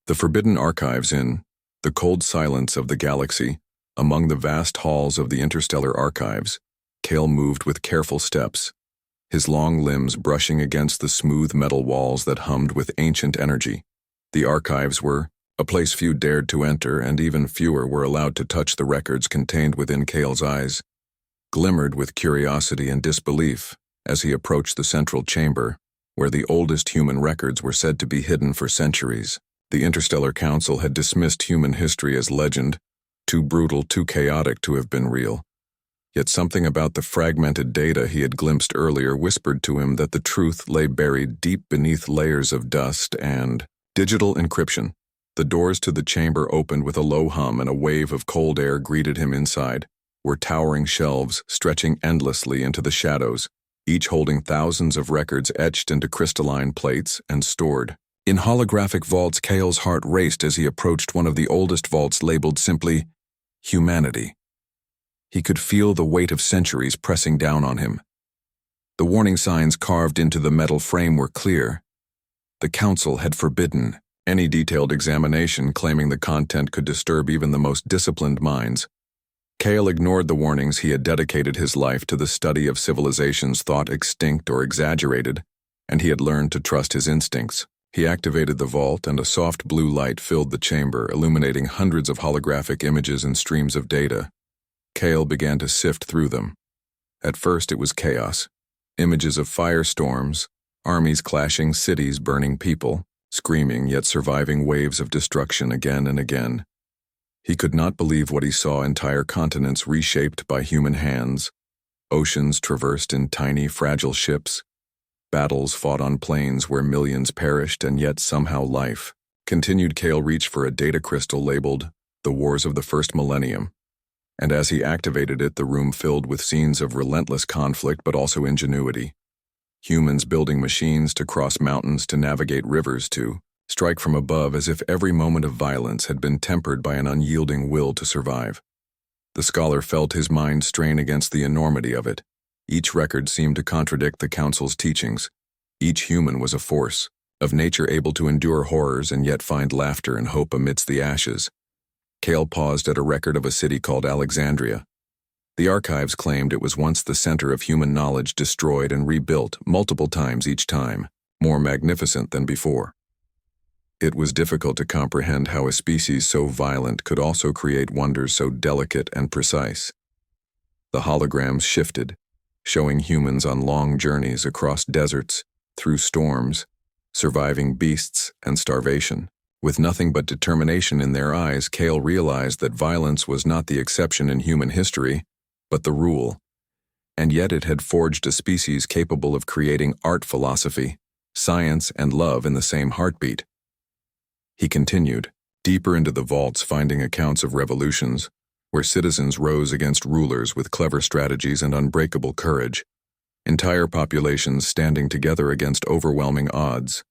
The forbidden archives in the cold silence of the galaxy, among the vast halls of the interstellar archives, Cale moved with careful steps, his long limbs brushing against the smooth metal walls that hummed with ancient energy. The archives were a place few dared to enter, and even fewer were allowed to touch the records contained within. Cale's eyes glimmered with curiosity and disbelief as he approached the central chamber, where the oldest human records were said to be hidden for centuries. The Interstellar Council had dismissed human history as legend, too brutal, too chaotic to have been real. Yet something about the fragmented data he had glimpsed earlier whispered to him that the truth lay buried deep beneath layers of dust and digital encryption. The doors to the chamber opened with a low hum, and a wave of cold air greeted him. Inside were towering shelves stretching endlessly into the shadows, each holding thousands of records etched into crystalline plates and stored in holographic vaults. Cale's heart raced as he approached one of the oldest vaults, labeled simply Humanity. He could feel the weight of centuries pressing down on him. The warning signs carved into the metal frame were clear. The Council had forbidden any detailed examination, claiming the content could disturb even the most disciplined minds. Cale ignored the warnings. He had dedicated his life to the study of civilizations thought extinct or exaggerated, and he had learned to trust his instincts. He activated the vault, and a soft blue light filled the chamber, illuminating hundreds of holographic images and streams of data. Cale began to sift through them. At first it was chaos. Images of firestorms, armies clashing, cities burning, people screaming yet surviving waves of destruction again and again. He could not believe what he saw: entire continents reshaped by human hands, oceans traversed in tiny, fragile ships, battles fought on plains where millions perished, and yet somehow life continued. Cale reached for a data crystal labeled The Wars of the First Millennium, and as he activated it, the room filled with scenes of relentless conflict but also ingenuity. Humans building machines to cross mountains, to navigate rivers, to strike from above, as if every moment of violence had been tempered by an unyielding will to survive. The scholar felt his mind strain against the enormity of it. Each record seemed to contradict the Council's teachings. Each human was a force of nature, able to endure horrors and yet find laughter and hope amidst the ashes. Cale paused at a record of a city called Alexandria. The archives claimed it was once the center of human knowledge, destroyed and rebuilt multiple times, each time more magnificent than before. It was difficult to comprehend how a species so violent could also create wonders so delicate and precise. The holograms shifted, showing humans on long journeys across deserts, through storms, surviving beasts and starvation. With nothing but determination in their eyes, Cale realized that violence was not the exception in human history, but the rule. And yet it had forged a species capable of creating art, philosophy, science, and love in the same heartbeat. He continued deeper into the vaults, finding accounts of revolutions, where citizens rose against rulers with clever strategies and unbreakable courage, entire populations standing together against overwhelming odds.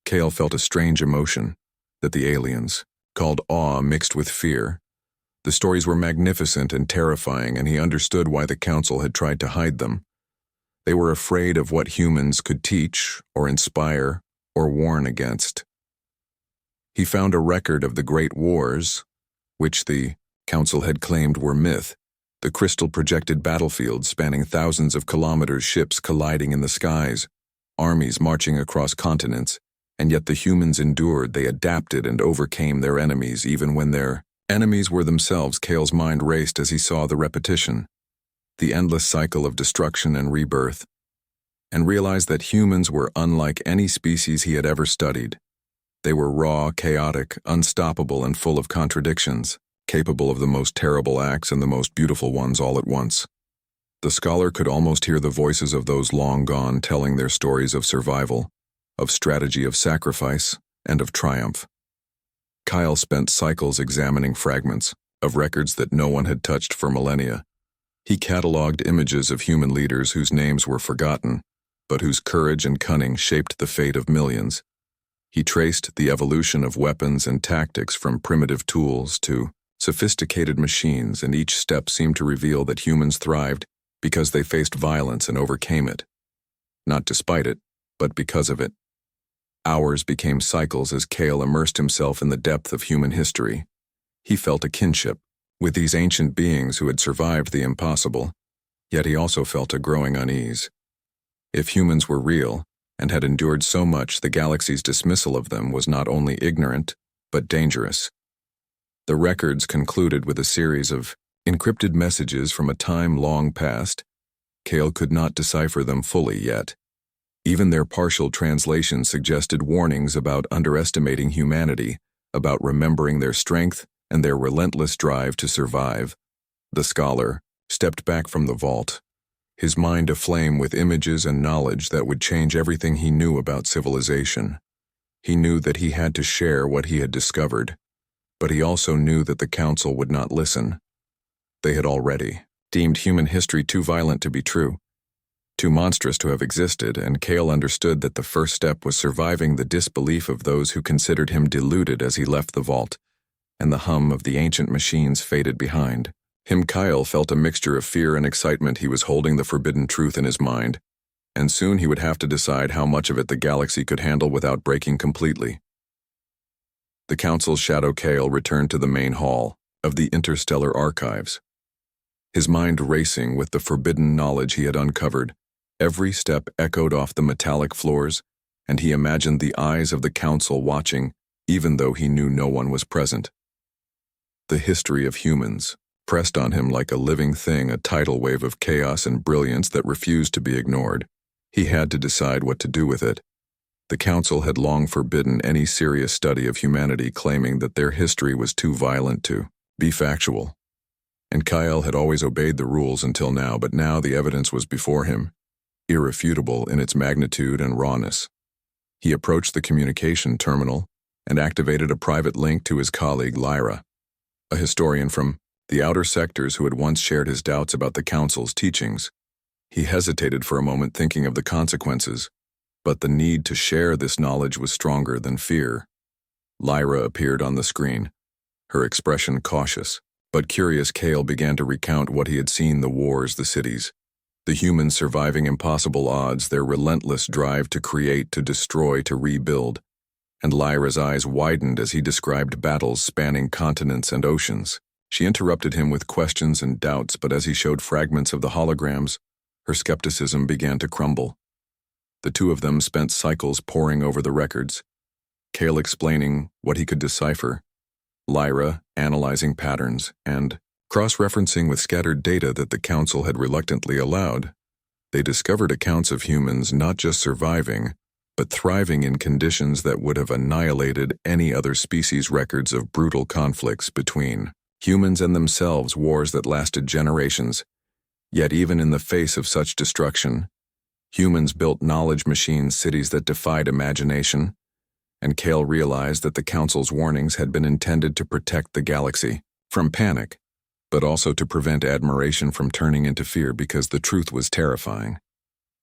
Cale felt a strange emotion that the aliens called awe mixed with fear. The stories were magnificent and terrifying, and he understood why the Council had tried to hide them. They were afraid of what humans could teach or inspire or warn against. He found a record of the Great Wars, which the Council had claimed were myth. The crystal projected battlefields spanning thousands of kilometers, ships colliding in the skies, armies marching across continents, and yet the humans endured. They adapted and overcame their enemies, even when their enemies were themselves. Cale's mind raced as he saw the repetition, the endless cycle of destruction and rebirth, and realized that humans were unlike any species he had ever studied. They were raw, chaotic, unstoppable, and full of contradictions, capable of the most terrible acts and the most beautiful ones all at once. The scholar could almost hear the voices of those long gone, telling their stories of survival, of strategy, of sacrifice, and of triumph. Cale spent cycles examining fragments of records that no one had touched for millennia. He cataloged images of human leaders whose names were forgotten, but whose courage and cunning shaped the fate of millions. He traced the evolution of weapons and tactics from primitive tools to sophisticated machines, and each step seemed to reveal that humans thrived because they faced violence and overcame it. Not despite it, but because of it. Hours became cycles as Cale immersed himself in the depth of human history. He felt a kinship with these ancient beings who had survived the impossible, yet he also felt a growing unease. If humans were real and had endured so much, the galaxy's dismissal of them was not only ignorant, but dangerous. The records concluded with a series of encrypted messages from a time long past. Cale could not decipher them fully yet. Even their partial translation suggested warnings about underestimating humanity, about remembering their strength and their relentless drive to survive. The scholar stepped back from the vault, his mind aflame with images and knowledge that would change everything he knew about civilization. He knew that he had to share what he had discovered, but he also knew that the council would not listen. They had already deemed human history too violent to be true, too monstrous to have existed, and Cale understood that the first step was surviving the disbelief of those who considered him deluded as he left the vault, and the hum of the ancient machines faded behind. Cale felt a mixture of fear and excitement. He was holding the forbidden truth in his mind, and soon he would have to decide how much of it the galaxy could handle without breaking completely. The council's shadow Cale returned to the main hall of the interstellar archives, his mind racing with the forbidden knowledge he had uncovered. Every step echoed off the metallic floors, and he imagined the eyes of the council watching, even though he knew no one was present. The history of humans pressed on him like a living thing, a tidal wave of chaos and brilliance that refused to be ignored. He had to decide what to do with it. The council had long forbidden any serious study of humanity, claiming that their history was too violent to be factual. And Cale had always obeyed the rules until now, but now the evidence was before him, irrefutable in its magnitude and rawness. He approached the communication terminal and activated a private link to his colleague Lyra, a historian from the outer sectors who had once shared his doubts about the council's teachings. He hesitated for a moment, thinking of the consequences, but the need to share this knowledge was stronger than fear. Lyra appeared on the screen, her expression cautious, but curious. Cale began to recount what he had seen: the wars, the cities, the humans surviving impossible odds, their relentless drive to create, to destroy, to rebuild. And Lyra's eyes widened as he described battles spanning continents and oceans. She interrupted him with questions and doubts, but as he showed fragments of the holograms, her skepticism began to crumble. The two of them spent cycles poring over the records, Cale explaining what he could decipher, Lyra analyzing patterns, and cross-referencing with scattered data that the council had reluctantly allowed. They discovered accounts of humans not just surviving, but thriving in conditions that would have annihilated any other species. Records of brutal conflicts between humans and themselves, wars that lasted generations. Yet even in the face of such destruction, humans built knowledge machines, cities that defied imagination, and Cale realized that the council's warnings had been intended to protect the galaxy from panic, but also to prevent admiration from turning into fear, because the truth was terrifying.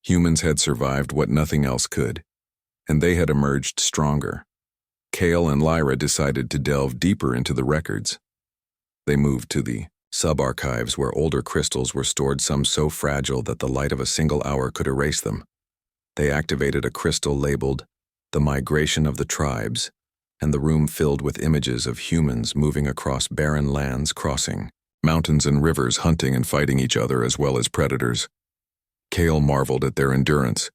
Humans had survived what nothing else could, and they had emerged stronger. Cale and Lyra decided to delve deeper into the records. They moved to the sub-archives where older crystals were stored, some so fragile that the light of a single hour could erase them. They activated a crystal labeled "The Migration of the Tribes," and the room filled with images of humans moving across barren lands, crossing mountains and rivers, hunting and fighting each other as well as predators. Cale marveled at their endurance.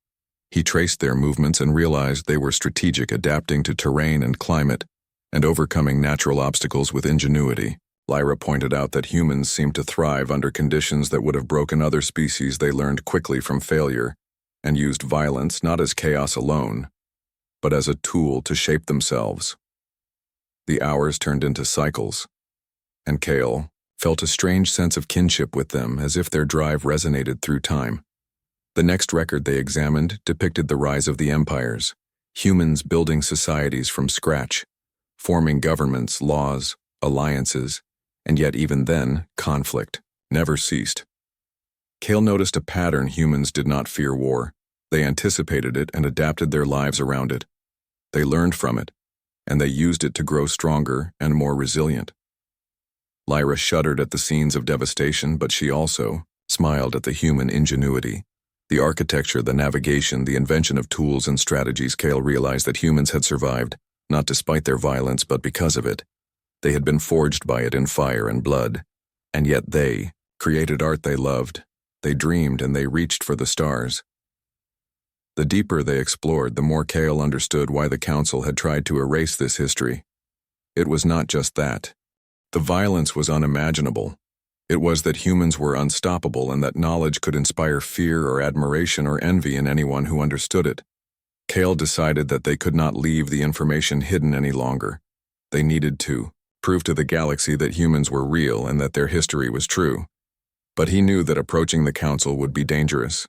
He traced their movements and realized they were strategic, adapting to terrain and climate, and overcoming natural obstacles with ingenuity. Lyra pointed out that humans seemed to thrive under conditions that would have broken other species. They learned quickly from failure and used violence not as chaos alone, but as a tool to shape themselves. The hours turned into cycles, and Cale felt a strange sense of kinship with them, as if their drive resonated through time. The next record they examined depicted the rise of the empires, humans building societies from scratch, forming governments, laws, alliances, and yet even then, conflict never ceased. Cale noticed a pattern: humans did not fear war. They anticipated it and adapted their lives around it. They learned from it, and they used it to grow stronger and more resilient. Lyra shuddered at the scenes of devastation, but she also smiled at the human ingenuity, The architecture, the navigation, the invention of tools and strategies. Kale realized that humans had survived, not despite their violence, but because of it. They had been forged by it in fire and blood. And yet they created art they loved. They dreamed and they reached for the stars. The deeper they explored, the more Kale understood why the Council had tried to erase this history. It was not just that. The violence was unimaginable. It was that humans were unstoppable and that knowledge could inspire fear or admiration or envy in anyone who understood it. Kale decided that they could not leave the information hidden any longer. They needed to prove to the galaxy that humans were real and that their history was true. But he knew that approaching the Council would be dangerous.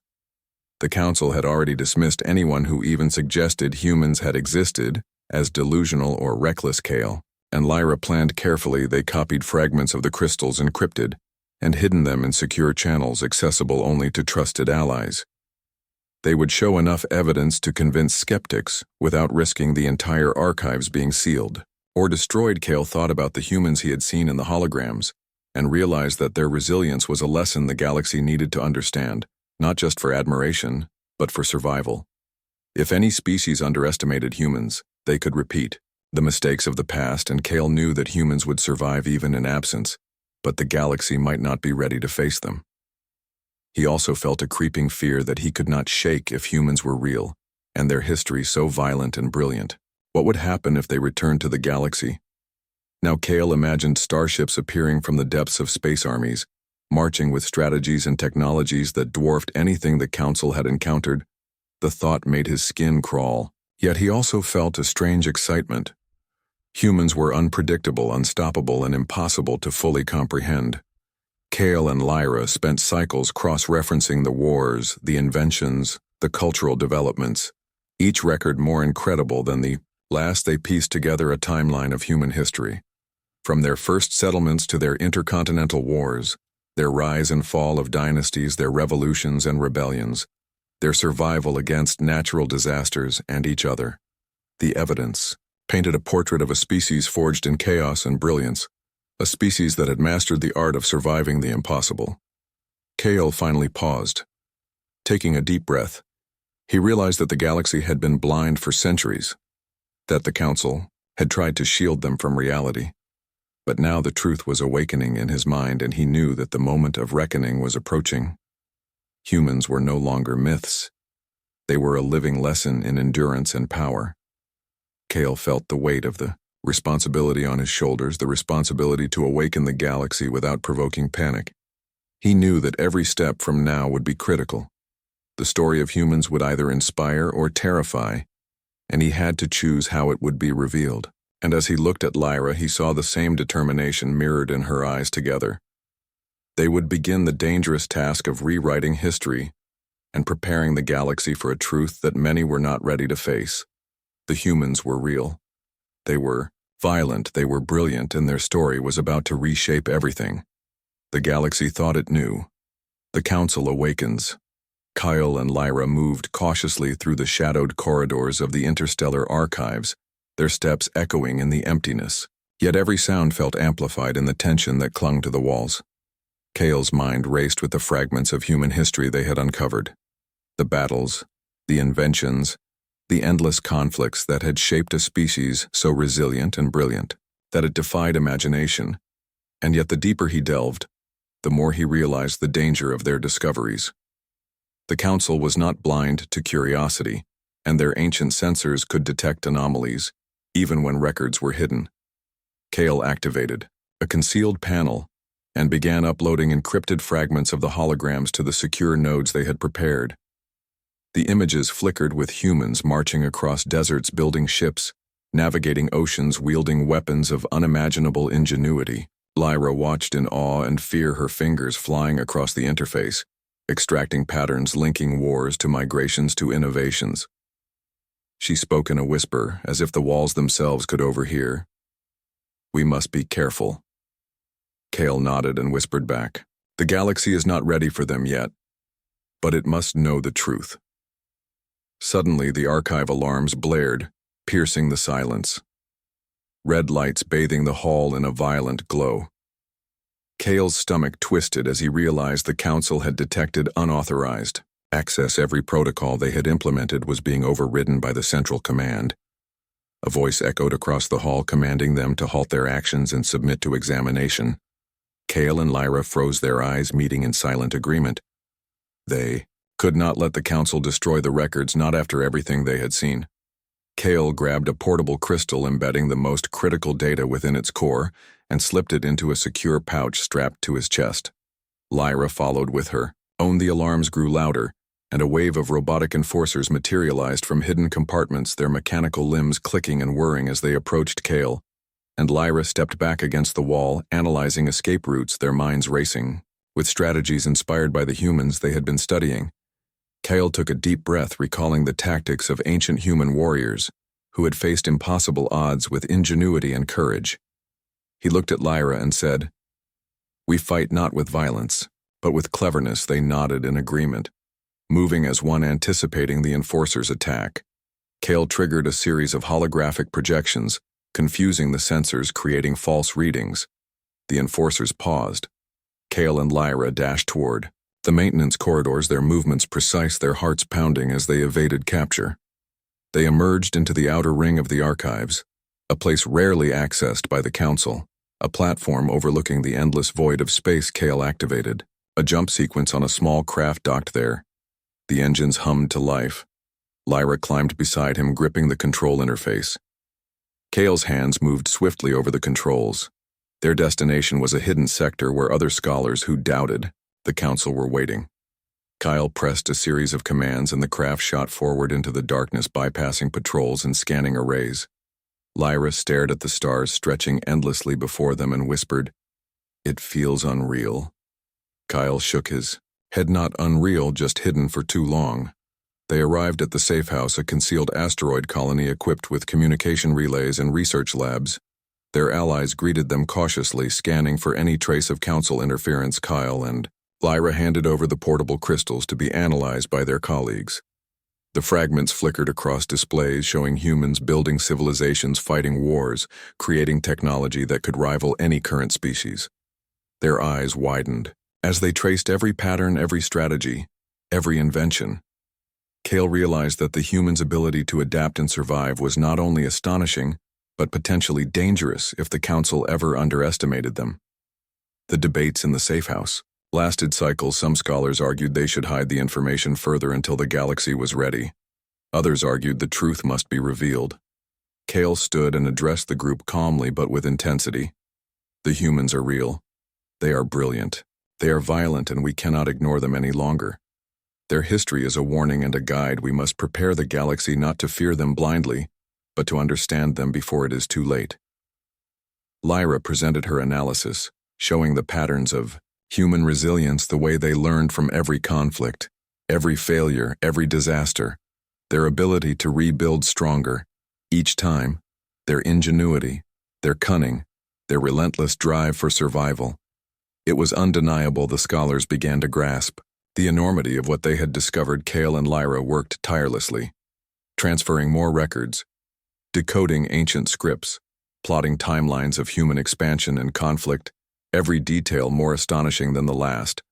The Council had already dismissed anyone who even suggested humans had existed as delusional or reckless. Kale and Lyra planned carefully. They copied fragments of the crystals encrypted and hidden them in secure channels accessible only to trusted allies. They would show enough evidence to convince skeptics without risking the entire archives being sealed or destroyed. Kale thought about the humans he had seen in the holograms and realized that their resilience was a lesson the galaxy needed to understand, not just for admiration, but for survival. If any species underestimated humans, they could repeat the mistakes of the past, and Kale knew that humans would survive even in absence, but the galaxy might not be ready to face them. He also felt a creeping fear that he could not shake if humans were real, and their history so violent and brilliant. What would happen if they returned to the galaxy? Now Kale imagined starships appearing from the depths of space armies, marching with strategies and technologies that dwarfed anything the Council had encountered. The thought made his skin crawl, yet he also felt a strange excitement. Humans were unpredictable, unstoppable, and impossible to fully comprehend. Kale and Lyra spent cycles cross-referencing the wars, the inventions, the cultural developments, each record more incredible than the last. They pieced together a timeline of human history. From their first settlements to their intercontinental wars, their rise and fall of dynasties, their revolutions and rebellions, their survival against natural disasters and each other. The evidence painted a portrait of a species forged in chaos and brilliance, a species that had mastered the art of surviving the impossible. Kale finally paused. Taking a deep breath, he realized that the galaxy had been blind for centuries, that the Council had tried to shield them from reality. But now the truth was awakening in his mind, and he knew that the moment of reckoning was approaching. Humans were no longer myths. They were a living lesson in endurance and power. Kale felt the weight of the responsibility on his shoulders, the responsibility to awaken the galaxy without provoking panic. He knew that every step from now would be critical. The story of humans would either inspire or terrify, and he had to choose how it would be revealed. And as he looked at Lyra, he saw the same determination mirrored in her eyes. Together, they would begin the dangerous task of rewriting history and preparing the galaxy for a truth that many were not ready to face. The humans were real. They were violent, they were brilliant, and their story was about to reshape everything. The galaxy thought it knew. The Council awakens. Kyle and Lyra moved cautiously through the shadowed corridors of the interstellar archives, their steps echoing in the emptiness. Yet every sound felt amplified in the tension that clung to the walls. Kale's mind raced with the fragments of human history they had uncovered. The battles, the inventions, the endless conflicts that had shaped a species so resilient and brilliant that it defied imagination. And yet the deeper he delved, the more he realized the danger of their discoveries. The Council was not blind to curiosity, and their ancient sensors could detect anomalies, even when records were hidden. Kale activated a concealed panel and began uploading encrypted fragments of the holograms to the secure nodes they had prepared. The images flickered with humans marching across deserts, building ships, navigating oceans, wielding weapons of unimaginable ingenuity. Lyra watched in awe and fear, her fingers flying across the interface, extracting patterns linking wars to migrations to innovations. She spoke in a whisper, as if the walls themselves could overhear. "We must be careful." Kale nodded and whispered back, "The galaxy is not ready for them yet, but it must know the truth." Suddenly, the archive alarms blared, piercing the silence. Red lights bathing the hall in a violent glow. Kale's stomach twisted as he realized the Council had detected unauthorized Access every protocol they had implemented was being overridden by the central command. A voice echoed across the hall commanding them to halt their actions and submit to examination. Kale and Lyra froze their eyes, meeting in silent agreement. They could not let the council destroy the records, not after everything they had seen. Kale grabbed a portable crystal embedding the most critical data within its core and slipped it into a secure pouch strapped to his chest. Lyra followed with her. The alarms grew louder, and a wave of robotic enforcers materialized from hidden compartments, their mechanical limbs clicking and whirring as they approached Kale, and Lyra stepped back against the wall, analyzing escape routes, their minds racing, with strategies inspired by the humans they had been studying. Kale took a deep breath, recalling the tactics of ancient human warriors who had faced impossible odds with ingenuity and courage. He looked at Lyra and said, "We fight not with violence, but with cleverness." They nodded in agreement, moving as one, anticipating the enforcer's attack. Kale triggered a series of holographic projections, confusing the sensors, creating false readings. The enforcers paused. Kale and Lyra dashed toward the maintenance corridors, their movements precise, their hearts pounding as they evaded capture. They emerged into the outer ring of the archives, a place rarely accessed by the council, a platform overlooking the endless void of space. Kale activated a jump sequence on a small craft docked there. The engines hummed to life. Lyra climbed beside him, gripping the control interface. Kale's hands moved swiftly over the controls. Their destination was a hidden sector where other scholars who doubted the council were waiting. Kyle pressed a series of commands and the craft shot forward into the darkness, bypassing patrols and scanning arrays. Lyra stared at the stars stretching endlessly before them and whispered, "It feels unreal." Kyle shook his head. Not unreal, just hidden for too long. They arrived at the safe house, a concealed asteroid colony equipped with communication relays and research labs. Their allies greeted them cautiously, scanning for any trace of council interference. Kyle and Lyra handed over the portable crystals to be analyzed by their colleagues. The fragments flickered across displays, showing humans building civilizations, fighting wars, creating technology that could rival any current species. Their eyes widened as they traced every pattern, every strategy, every invention. Kale realized that the humans' ability to adapt and survive was not only astonishing, but potentially dangerous if the council ever underestimated them. The debates in the safe house lasted cycles. Some scholars argued they should hide the information further until the galaxy was ready. Others argued the truth must be revealed. Kale stood and addressed the group calmly but with intensity. "The humans are real. They are brilliant. They are violent, and we cannot ignore them any longer. Their history is a warning and a guide. We must prepare the galaxy not to fear them blindly, but to understand them before it is too late." Lyra presented her analysis, showing the patterns of human resilience, the way they learned from every conflict, every failure, every disaster, their ability to rebuild stronger each time, their ingenuity, their cunning, their relentless drive for survival. It was undeniable. The scholars began to grasp the enormity of what they had discovered. Kale and Lyra worked tirelessly, transferring more records, decoding ancient scripts, plotting timelines of human expansion and conflict, every detail more astonishing than the last,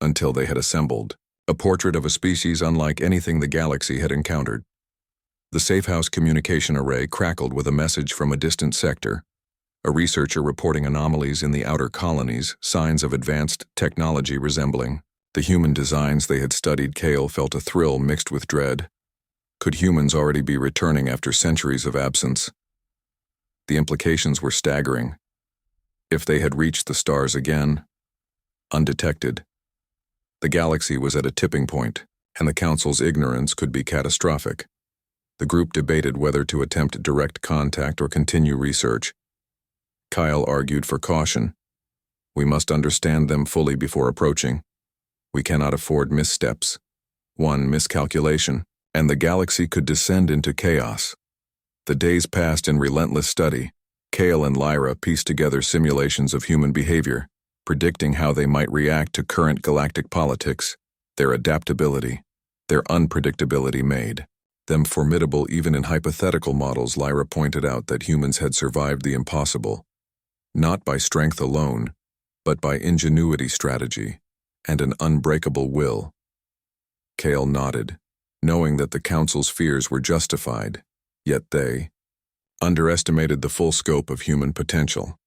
until they had assembled a portrait of a species unlike anything the galaxy had encountered. The safehouse communication array crackled with a message from a distant sector, a researcher reporting anomalies in the outer colonies, signs of advanced technology resembling the human designs they had studied. Kale felt a thrill mixed with dread. Could humans already be returning after centuries of absence? The implications were staggering. If they had reached the stars again, undetected, the galaxy was at a tipping point, and the council's ignorance could be catastrophic. The group debated whether to attempt direct contact or continue research. Kyle argued for caution. "We must understand them fully before approaching. We cannot afford missteps. One miscalculation, and the galaxy could descend into chaos." The days passed in relentless study. Kale and Lyra pieced together simulations of human behavior, predicting how they might react to current galactic politics. Their adaptability, their unpredictability made them formidable even in hypothetical models. Lyra pointed out that humans had survived the impossible, not by strength alone, but by ingenuity, strategy, and an unbreakable will. Kale nodded, knowing that the Council's fears were justified, yet they underestimated the full scope of human potential.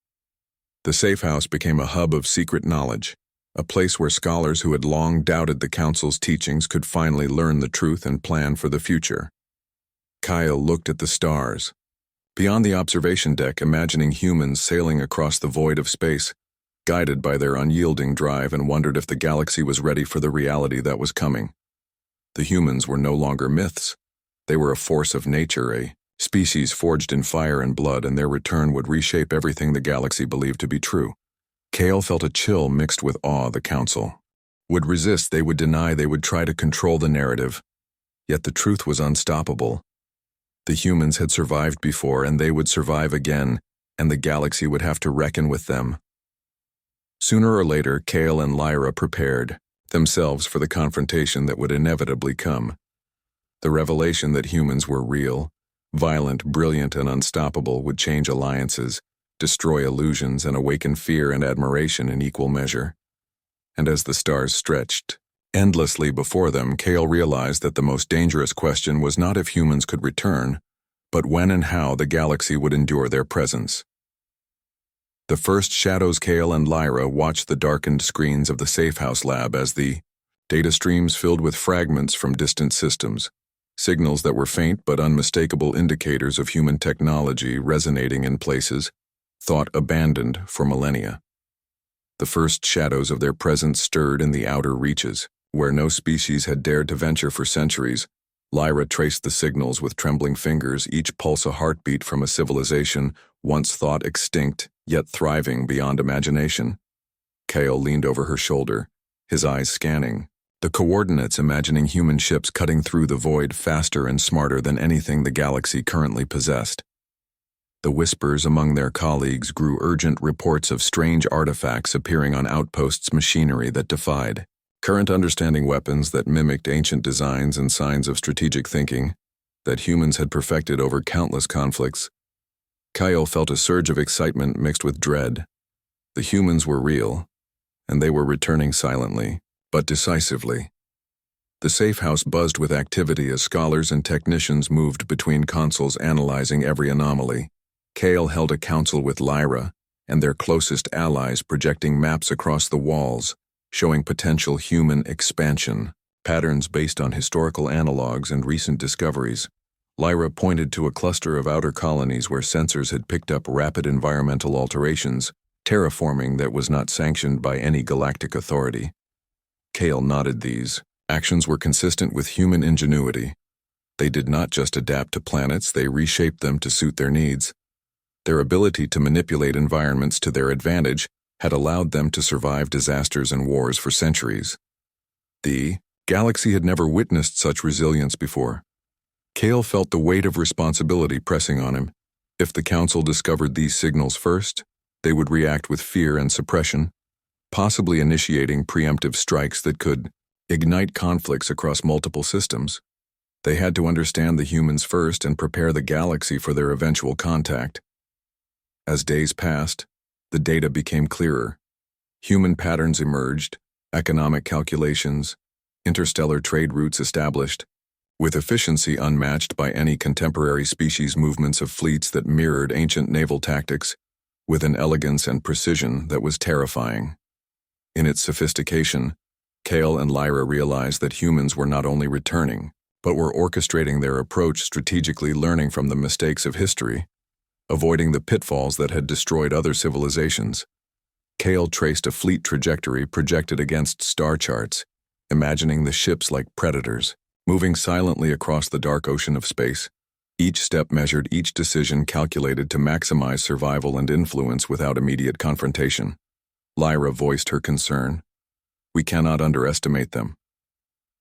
The safe house became a hub of secret knowledge, a place where scholars who had long doubted the Council's teachings could finally learn the truth and plan for the future. Kyle looked at the stars. Beyond the observation deck, imagining humans sailing across the void of space, guided by their unyielding drive, and wondered if the galaxy was ready for the reality that was coming. The humans were no longer myths. They were a force of nature, a species forged in fire and blood, and their return would reshape everything the galaxy believed to be true. Kale felt a chill mixed with awe. The Council would resist, they would deny, they would try to control the narrative. Yet the truth was unstoppable. The humans had survived before, and they would survive again, and the galaxy would have to reckon with them. Sooner or later, Kale and Lyra prepared themselves for the confrontation that would inevitably come. The revelation that humans were real, violent, brilliant, and unstoppable would change alliances, destroy illusions, and awaken fear and admiration in equal measure. And as the stars stretched endlessly before them, Kale realized that the most dangerous question was not if humans could return, but when and how the galaxy would endure their presence. The first shadows. Kale and Lyra watched the darkened screens of the safe house lab as the data streams filled with fragments from distant systems, signals that were faint but unmistakable indicators of human technology resonating in places thought abandoned for millennia. The first shadows of their presence stirred in the outer reaches, where no species had dared to venture for centuries. Lyra traced the signals with trembling fingers, each pulse a heartbeat from a civilization once thought extinct, yet thriving beyond imagination. Kale leaned over her shoulder, his eyes scanning the coordinates, imagining human ships cutting through the void faster and smarter than anything the galaxy currently possessed. The whispers among their colleagues grew urgent reports of strange artifacts appearing on outposts, machinery that defied current understanding, weapons that mimicked ancient designs, and signs of strategic thinking that humans had perfected over countless conflicts. Kyle felt a surge of excitement mixed with dread. The humans were real, and they were returning silently, but decisively. The safe house buzzed with activity as scholars and technicians moved between consoles, analyzing every anomaly. Kale held a council with Lyra and their closest allies, projecting maps across the walls, showing potential human expansion, patterns based on historical analogs and recent discoveries. Lyra pointed to a cluster of outer colonies where sensors had picked up rapid environmental alterations, terraforming that was not sanctioned by any galactic authority. Kale nodded. These actions were consistent with human ingenuity. They did not just adapt to planets, they reshaped them to suit their needs. Their ability to manipulate environments to their advantage had allowed them to survive disasters and wars for centuries. The galaxy had never witnessed such resilience before. Kale felt the weight of responsibility pressing on him. If the Council discovered these signals first, they would react with fear and suppression, possibly initiating preemptive strikes that could ignite conflicts across multiple systems. They had to understand the humans first and prepare the galaxy for their eventual contact. As days passed, the data became clearer. Human patterns emerged, economic calculations, interstellar trade routes established, with efficiency unmatched by any contemporary species, movements of fleets that mirrored ancient naval tactics, with an elegance and precision that was terrifying. In its sophistication, Kale and Lyra realized that humans were not only returning, but were orchestrating their approach strategically, learning from the mistakes of history, avoiding the pitfalls that had destroyed other civilizations. Kale traced a fleet trajectory projected against star charts, imagining the ships like predators, moving silently across the dark ocean of space. Each step measured, each decision calculated to maximize survival and influence without immediate confrontation. Lyra voiced her concern. We cannot underestimate them.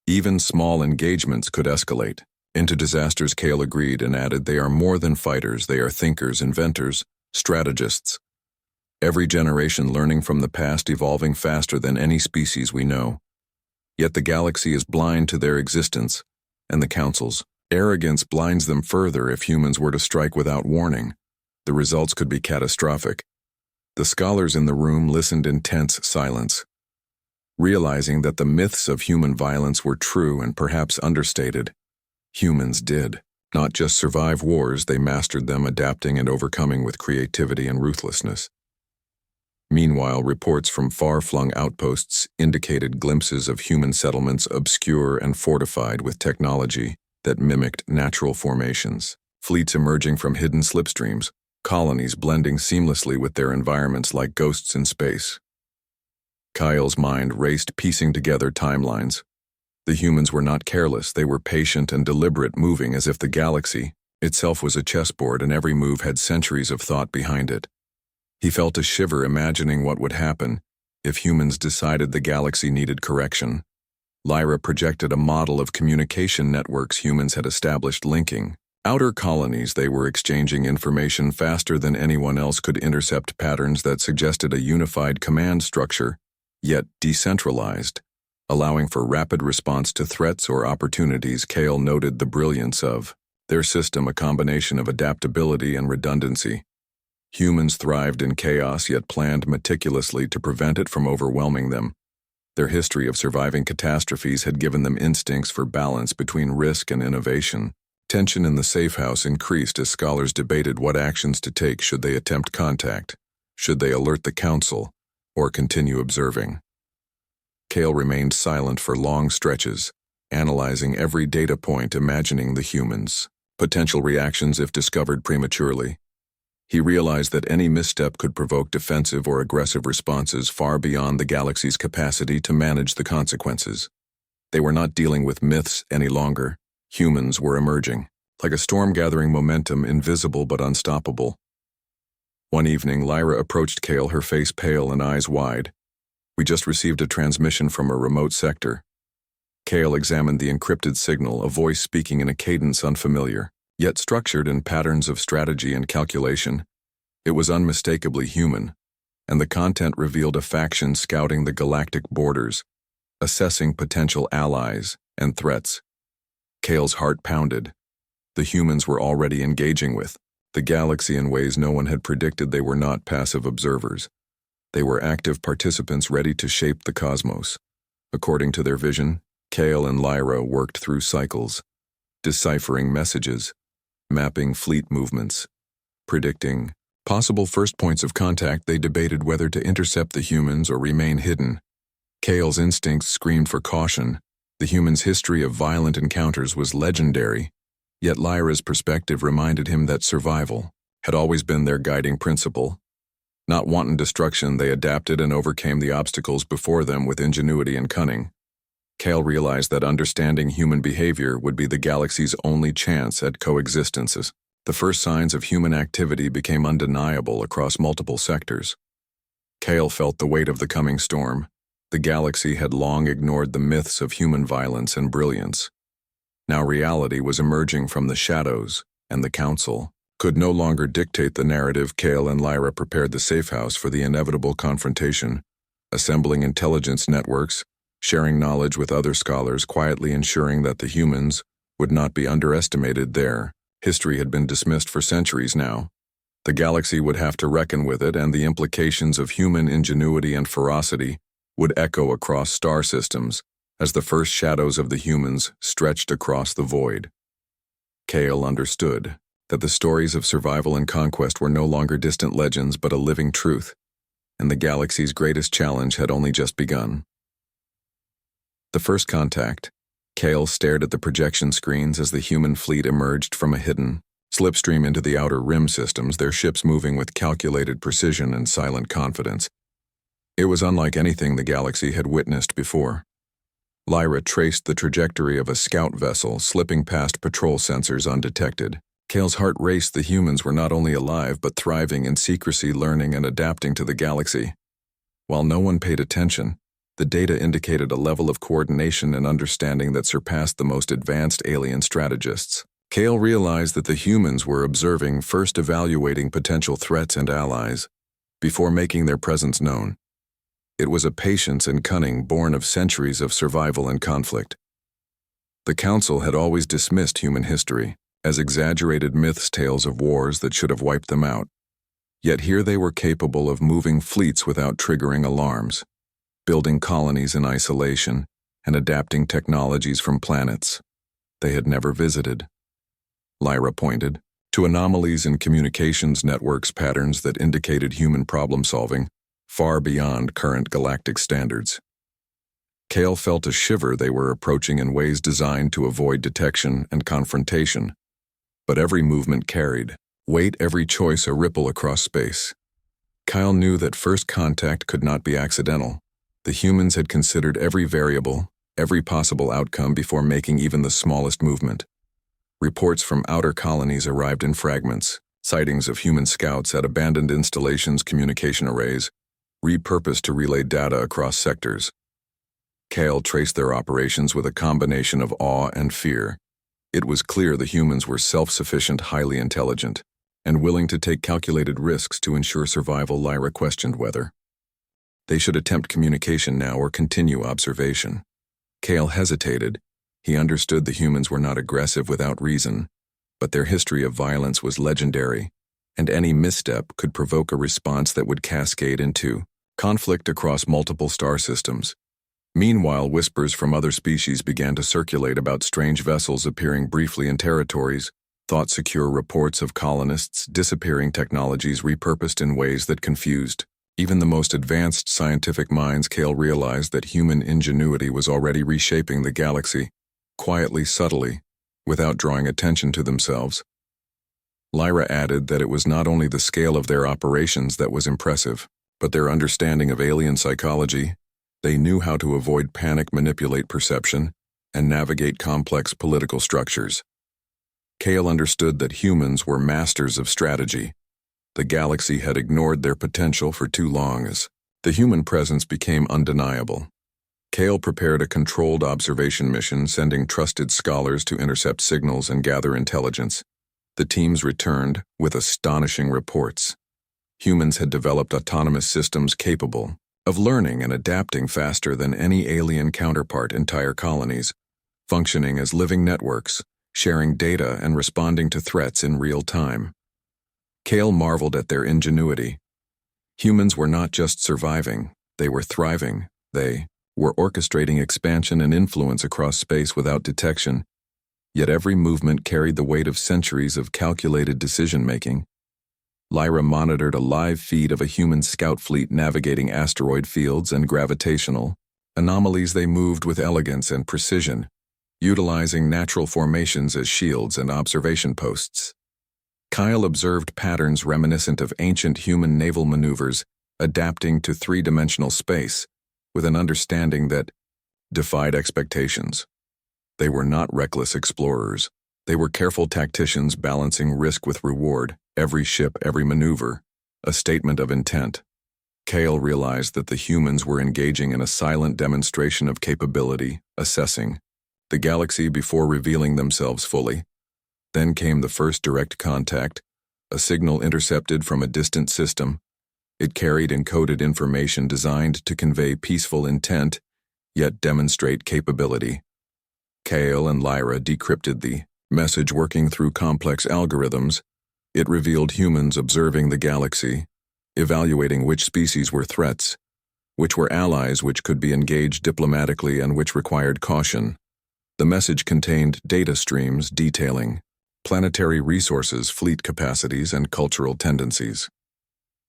Even small engagements could escalate into disasters. Kale agreed and added, they are more than fighters, they are thinkers, inventors, strategists. Every generation learning from the past, evolving faster than any species we know. Yet the galaxy is blind to their existence, and the Council's arrogance blinds them further. If humans were to strike without warning, the results could be catastrophic. The scholars in the room listened in tense silence. Realizing that the myths of human violence were true and perhaps understated, humans did not just survive wars, they mastered them, adapting and overcoming with creativity and ruthlessness. Meanwhile, reports from far-flung outposts indicated glimpses of human settlements obscure and fortified with technology that mimicked natural formations, fleets emerging from hidden slipstreams, colonies blending seamlessly with their environments like ghosts in space. Kyle's mind raced, piecing together timelines. The humans were not careless, they were patient and deliberate, moving as if the galaxy itself was a chessboard and every move had centuries of thought behind it. He felt a shiver imagining what would happen if humans decided the galaxy needed correction. Lyra projected a model of communication networks humans had established linking outer colonies. They were exchanging information faster than anyone else could, intercept patterns that suggested a unified command structure, yet decentralized, allowing for rapid response to threats or opportunities. Kale noted the brilliance of their system, a combination of adaptability and redundancy. Humans thrived in chaos, yet planned meticulously to prevent it from overwhelming them. Their history of surviving catastrophes had given them instincts for balance between risk and innovation. Tension in the safe house increased as scholars debated what actions to take. Should they attempt contact? Should they alert the council? Or continue observing? Kale remained silent for long stretches, analyzing every data point, imagining the humans' potential reactions if discovered prematurely. He realized that any misstep could provoke defensive or aggressive responses far beyond the galaxy's capacity to manage the consequences. They were not dealing with myths any longer. Humans were emerging, like a storm gathering momentum, invisible but unstoppable. One evening, Lyra approached Kale, her face pale and eyes wide. "We just received a transmission from a remote sector." Kale examined the encrypted signal, a voice speaking in a cadence unfamiliar, yet structured in patterns of strategy and calculation. It was unmistakably human, and the content revealed a faction scouting the galactic borders, assessing potential allies and threats. Kale's heart pounded. The humans were already engaging with the galaxy in ways no one had predicted. They were not passive observers. They were active participants ready to shape the cosmos. According to their vision, Kale and Lyra worked through cycles, deciphering messages, mapping fleet movements, predicting possible first points of contact. They debated whether to intercept the humans or remain hidden. Kale's instincts screamed for caution. The humans' history of violent encounters was legendary, yet Lyra's perspective reminded him that survival had always been their guiding principle. Not wanton destruction, they adapted and overcame the obstacles before them with ingenuity and cunning. Kale realized that understanding human behavior would be the galaxy's only chance at coexistence. The first signs of human activity became undeniable across multiple sectors. Kale felt the weight of the coming storm. The galaxy had long ignored the myths of human violence and brilliance. Now reality was emerging from the shadows, and the council could no longer dictate the narrative. Kale and Lyra prepared the safe house for the inevitable confrontation, assembling intelligence networks, sharing knowledge with other scholars, quietly ensuring that the humans would not be underestimated. Their history had been dismissed for centuries now. The galaxy would have to reckon with it, and the implications of human ingenuity and ferocity would echo across star systems as the first shadows of the humans stretched across the void. Kale understood that the stories of survival and conquest were no longer distant legends but a living truth, and the galaxy's greatest challenge had only just begun. The first contact. Kale stared at the projection screens as the human fleet emerged from a hidden slipstream into the outer rim systems, their ships moving with calculated precision and silent confidence. It was unlike anything the galaxy had witnessed before. Lyra traced the trajectory of a scout vessel, slipping past patrol sensors undetected. Kale's heart raced. The humans were not only alive but thriving in secrecy, learning and adapting to the galaxy. While no one paid attention, the data indicated a level of coordination and understanding that surpassed the most advanced alien strategists. Kale realized that the humans were observing, first evaluating potential threats and allies, before making their presence known. It was a patience and cunning born of centuries of survival and conflict. The Council had always dismissed human history as exaggerated myths, tales of wars that should have wiped them out. Yet here they were capable of moving fleets without triggering alarms. building colonies in isolation and adapting technologies from planets they had never visited. Lyra pointed to anomalies in communications networks patterns that indicated human problem-solving far beyond current galactic standards. Kale felt a shiver. They were approaching in ways designed to avoid detection and confrontation. But every movement carried weight, every choice a ripple across space. Kyle knew that first contact could not be accidental. The humans had considered every variable, every possible outcome before making even the smallest movement. Reports from outer colonies arrived in fragments, sightings of human scouts at abandoned installations, communication arrays, repurposed to relay data across sectors. Kale traced their operations with a combination of awe and fear. It was clear the humans were self-sufficient, highly intelligent, and willing to take calculated risks to ensure survival. Lyra questioned whether they should attempt communication now or continue observation. Kale hesitated. He understood the humans were not aggressive without reason, but their history of violence was legendary, and any misstep could provoke a response that would cascade into conflict across multiple star systems. Meanwhile, whispers from other species began to circulate about strange vessels appearing briefly in territories, thought-secure reports of colonists disappearing, technologies repurposed in ways that confused even the most advanced scientific minds. Kale realized that human ingenuity was already reshaping the galaxy, quietly, subtly, without drawing attention to themselves. Lyra added that it was not only the scale of their operations that was impressive, but their understanding of alien psychology. They knew how to avoid panic, manipulate perception, and navigate complex political structures. Kale understood that humans were masters of strategy. The galaxy had ignored their potential for too long as the human presence became undeniable. Kale prepared a controlled observation mission, sending trusted scholars to intercept signals and gather intelligence. The teams returned with astonishing reports. Humans had developed autonomous systems capable of learning and adapting faster than any alien counterpart. Entire colonies, functioning as living networks, sharing data and responding to threats in real time. Kale marveled at their ingenuity. Humans were not just surviving, they were thriving. They were orchestrating expansion and influence across space without detection. Yet every movement carried the weight of centuries of calculated decision-making. Lyra monitored a live feed of a human scout fleet navigating asteroid fields and gravitational anomalies. They moved with elegance and precision, utilizing natural formations as shields and observation posts. Kyle observed patterns reminiscent of ancient human naval maneuvers, adapting to three-dimensional space, with an understanding that defied expectations. They were not reckless explorers. They were careful tacticians balancing risk with reward. Every ship, every maneuver, a statement of intent. Kale realized that the humans were engaging in a silent demonstration of capability, assessing the galaxy before revealing themselves fully. Then came the first direct contact, a signal intercepted from a distant system. It carried encoded information designed to convey peaceful intent, yet demonstrate capability. Kale and Lyra decrypted the message working through complex algorithms. It revealed humans observing the galaxy, evaluating which species were threats, which were allies, which could be engaged diplomatically, and which required caution. The message contained data streams detailing planetary resources, fleet capacities, and cultural tendencies.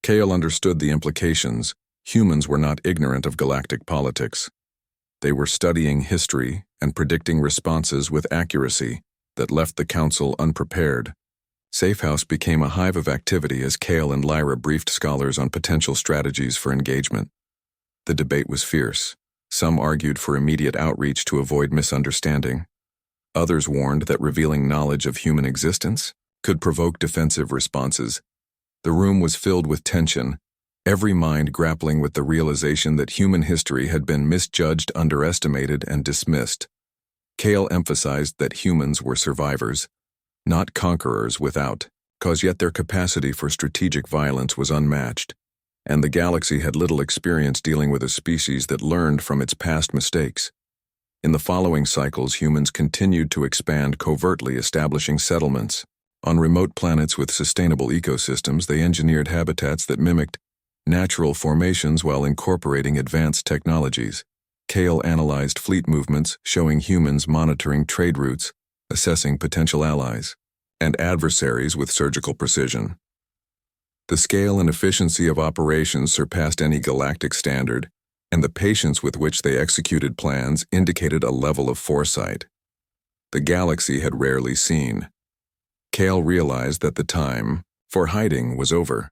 Kale understood the implications. Humans were not ignorant of galactic politics. They were studying history and predicting responses with accuracy that left the Council unprepared. Safehouse became a hive of activity as Kale and Lyra briefed scholars on potential strategies for engagement. The debate was fierce. Some argued for immediate outreach to avoid misunderstanding. Others warned that revealing knowledge of human existence could provoke defensive responses. The room was filled with tension, every mind grappling with the realization that human history had been misjudged, underestimated, and dismissed. Kale emphasized that humans were survivors, not conquerors without cause, yet their capacity for strategic violence was unmatched, and the galaxy had little experience dealing with a species that learned from its past mistakes. In the following cycles, humans continued to expand covertly, establishing settlements. On remote planets with sustainable ecosystems, they engineered habitats that mimicked natural formations while incorporating advanced technologies. Kale analyzed fleet movements, showing humans monitoring trade routes, assessing potential allies and adversaries with surgical precision. The scale and efficiency of operations surpassed any galactic standard, and the patience with which they executed plans indicated a level of foresight the galaxy had rarely seen. Kale realized that the time for hiding was over.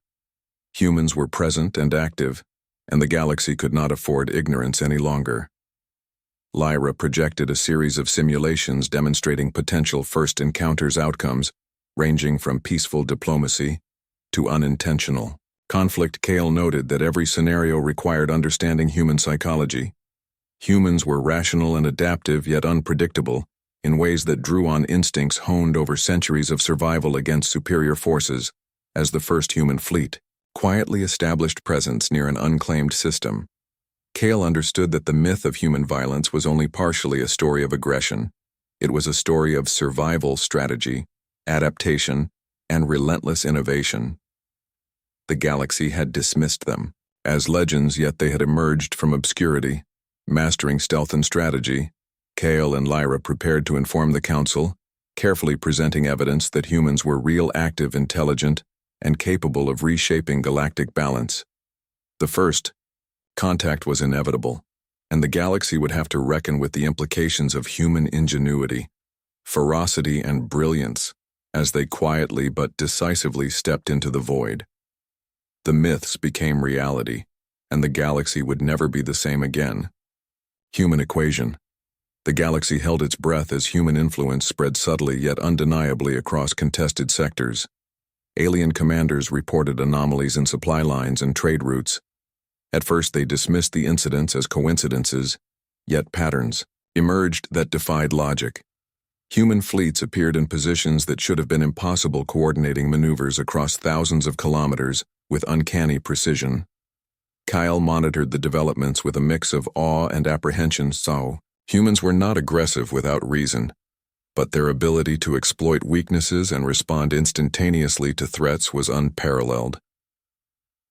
Humans were present and active, and the galaxy could not afford ignorance any longer. Lyra projected a series of simulations demonstrating potential first encounters outcomes, ranging from peaceful diplomacy to unintentional conflict. Kale noted that every scenario required understanding human psychology. Humans were rational and adaptive, yet unpredictable, in ways that drew on instincts honed over centuries of survival against superior forces. As the first human fleet quietly established presence near an unclaimed system, Kale understood that the myth of human violence was only partially a story of aggression. It was a story of survival strategy, adaptation, and relentless innovation. The galaxy had dismissed them as legends, yet they had emerged from obscurity. Mastering stealth and strategy, Kale and Lyra prepared to inform the Council, carefully presenting evidence that humans were real, active, intelligent, and capable of reshaping galactic balance. The first contact was inevitable, and the galaxy would have to reckon with the implications of human ingenuity, ferocity, and brilliance as they quietly but decisively stepped into the void. The myths became reality, and the galaxy would never be the same again. Human equation. The galaxy held its breath as human influence spread subtly yet undeniably across contested sectors. Alien commanders reported anomalies in supply lines and trade routes. At first they dismissed the incidents as coincidences, yet patterns emerged that defied logic. Human fleets appeared in positions that should have been impossible, coordinating maneuvers across thousands of kilometers with uncanny precision. Kyle monitored the developments with a mix of awe and apprehension. Humans were not aggressive without reason, but their ability to exploit weaknesses and respond instantaneously to threats was unparalleled.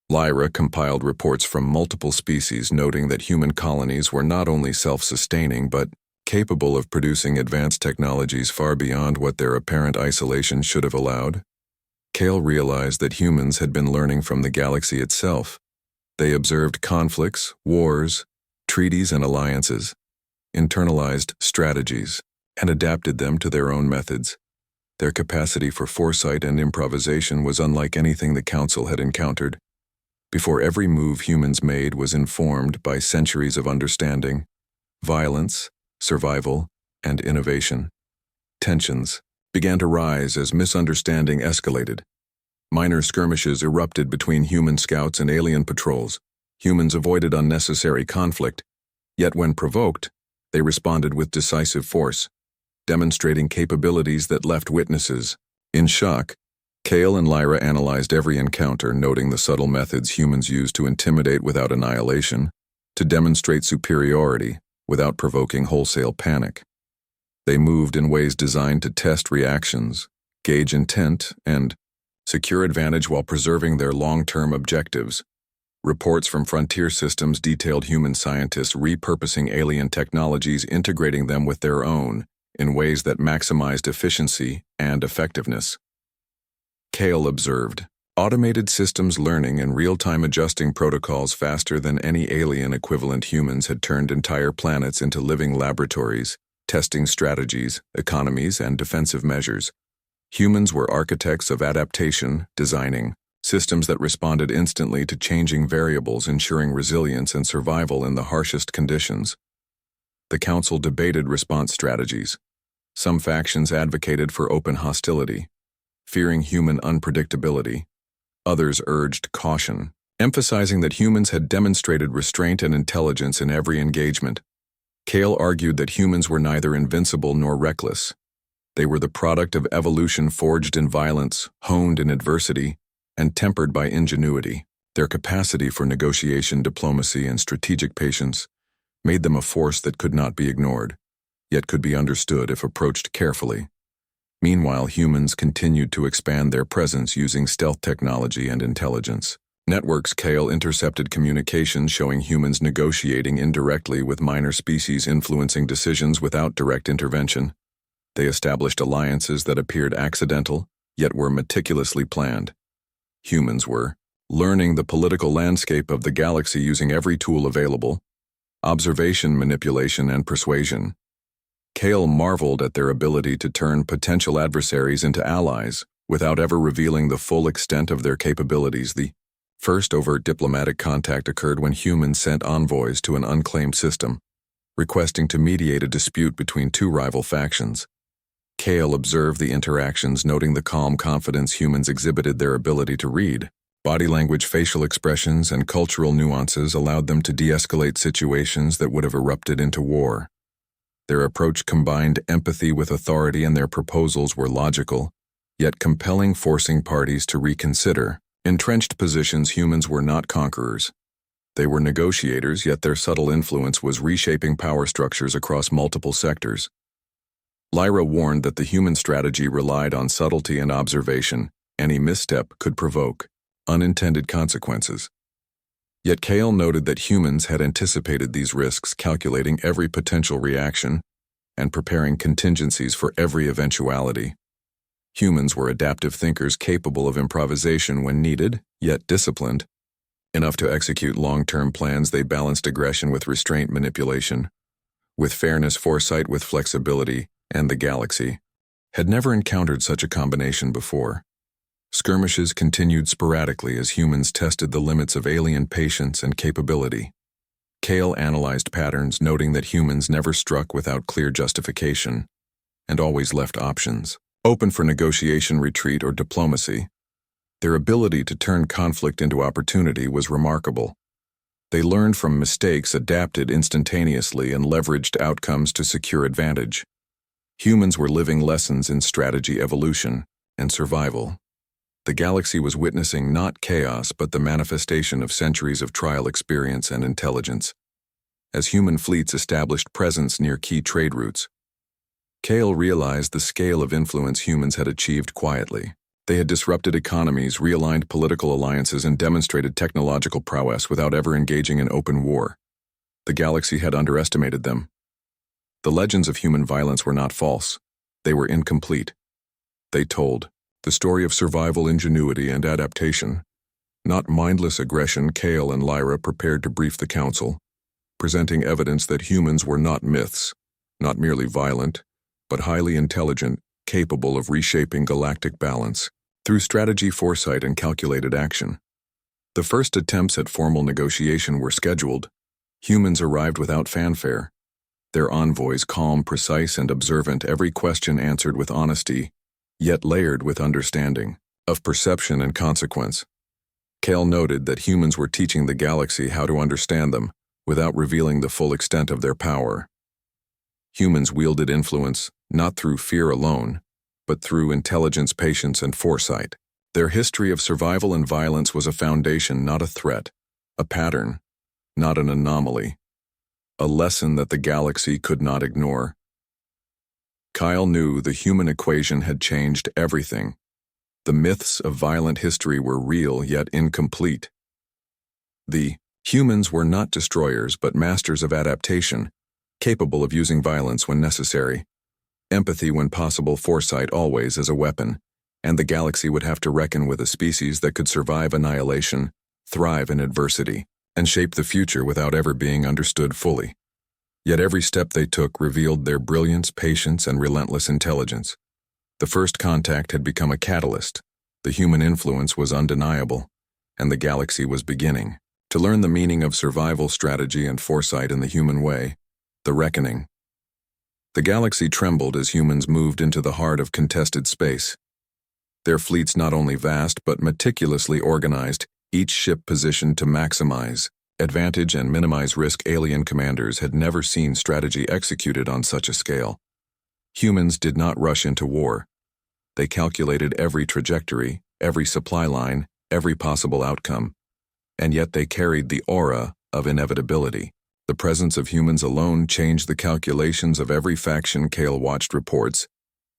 Lyra compiled reports from multiple species noting that human colonies were not only self-sustaining but capable of producing advanced technologies far beyond what their apparent isolation should have allowed. Kale realized that humans had been learning from the galaxy itself. They observed conflicts, wars, treaties, and alliances, internalized strategies, and adapted them to their own methods. Their capacity for foresight and improvisation was unlike anything the Council had encountered. Before every move humans made was informed by centuries of understanding, violence, survival, and innovation. Tensions began to rise as misunderstanding escalated. Minor skirmishes erupted between human scouts and alien patrols. Humans avoided unnecessary conflict, yet when provoked, they responded with decisive force, demonstrating capabilities that left witnesses in shock. Kale and Lyra analyzed every encounter, noting the subtle methods humans used to intimidate without annihilation, to demonstrate superiority without provoking wholesale panic. They moved in ways designed to test reactions, gauge intent, and secure advantage while preserving their long-term objectives. Reports from frontier systems detailed human scientists repurposing alien technologies, integrating them with their own in ways that maximized efficiency and effectiveness. Kale observed automated systems learning and real-time adjusting protocols faster than any alien equivalent. Humans had turned entire planets into living laboratories, testing strategies, economies, and defensive measures. Humans were architects of adaptation, designing systems that responded instantly to changing variables, ensuring resilience and survival in the harshest conditions. The Council debated response strategies. Some factions advocated for open hostility, fearing human unpredictability. Others urged caution, emphasizing that humans had demonstrated restraint and intelligence in every engagement. Kale argued that humans were neither invincible nor reckless. They were the product of evolution, forged in violence, honed in adversity, and tempered by ingenuity. Their capacity for negotiation, diplomacy, and strategic patience made them a force that could not be ignored, yet could be understood if approached carefully. Meanwhile, humans continued to expand their presence using stealth technology and intelligence. Networks Kale intercepted communications showing humans negotiating indirectly with minor species influencing decisions without direct intervention. They established alliances that appeared accidental, yet were meticulously planned. Humans were learning the political landscape of the galaxy using every tool available: observation, manipulation, and persuasion. Kale marveled at their ability to turn potential adversaries into allies without ever revealing the full extent of their capabilities. The first overt diplomatic contact occurred when humans sent envoys to an unclaimed system, requesting to mediate a dispute between two rival factions. Kale observed the interactions, noting the calm confidence humans exhibited. Their ability to read body language, facial expressions, and cultural nuances allowed them to de-escalate situations that would have erupted into war. Their approach combined empathy with authority, and their proposals were logical, yet compelling, forcing parties to reconsider entrenched positions. Humans were not conquerors. They were negotiators, yet their subtle influence was reshaping power structures across multiple sectors. Lyra warned that the human strategy relied on subtlety and observation. Any misstep could provoke unintended consequences. Yet Kale noted that humans had anticipated these risks, calculating every potential reaction and preparing contingencies for every eventuality. Humans were adaptive thinkers capable of improvisation when needed, yet disciplined enough to execute long-term plans. They balanced aggression with restraint, manipulation with fairness, foresight with flexibility, and the galaxy had never encountered such a combination before. Skirmishes continued sporadically as humans tested the limits of alien patience and capability. Kale analyzed patterns, noting that humans never struck without clear justification and always left options open for negotiation, retreat, or diplomacy. Their ability to turn conflict into opportunity was remarkable. They learned from mistakes, adapted instantaneously, and leveraged outcomes to secure advantage. Humans were living lessons in strategy, evolution, and survival. The galaxy was witnessing not chaos but the manifestation of centuries of trial experience and intelligence. As human fleets established presence near key trade routes, Kale realized the scale of influence humans had achieved quietly. They had disrupted economies, realigned political alliances, and demonstrated technological prowess without ever engaging in open war. The galaxy had underestimated them. The legends of human violence were not false. They were incomplete. They told the story of survival, ingenuity, and adaptation, not mindless aggression. Kale and Lyra prepared to brief the council, presenting evidence that humans were not myths, not merely violent, but highly intelligent, capable of reshaping galactic balance through strategy, foresight, and calculated action. The first attempts at formal negotiation were scheduled. Humans arrived without fanfare. Their envoys calm, precise, and observant, every question answered with honesty, yet layered with understanding of perception and consequence. Kale noted that humans were teaching the galaxy how to understand them without revealing the full extent of their power. Humans wielded influence not through fear alone, but through intelligence, patience, and foresight. Their history of survival and violence was a foundation, not a threat, a pattern, not an anomaly, a lesson that the galaxy could not ignore. Kyle knew the human equation had changed everything. The myths of violent history were real yet incomplete. The humans were not destroyers but masters of adaptation, capable of using violence when necessary, empathy when possible, foresight always as a weapon, and the galaxy would have to reckon with a species that could survive annihilation, thrive in adversity, and shape the future without ever being understood fully. Yet every step they took revealed their brilliance, patience, and relentless intelligence. The first contact had become a catalyst. The human influence was undeniable, and the galaxy was beginning to learn the meaning of survival, strategy, and foresight in the human way. The reckoning. The galaxy trembled as humans moved into the heart of contested space. Their fleets not only vast but meticulously organized, each ship positioned to maximize advantage and minimize risk. Alien commanders had never seen strategy executed on such a scale. Humans did not rush into war. They calculated every trajectory, every supply line, every possible outcome, and yet they carried the aura of inevitability. The presence of humans alone changed the calculations of every faction. Kale watched reports.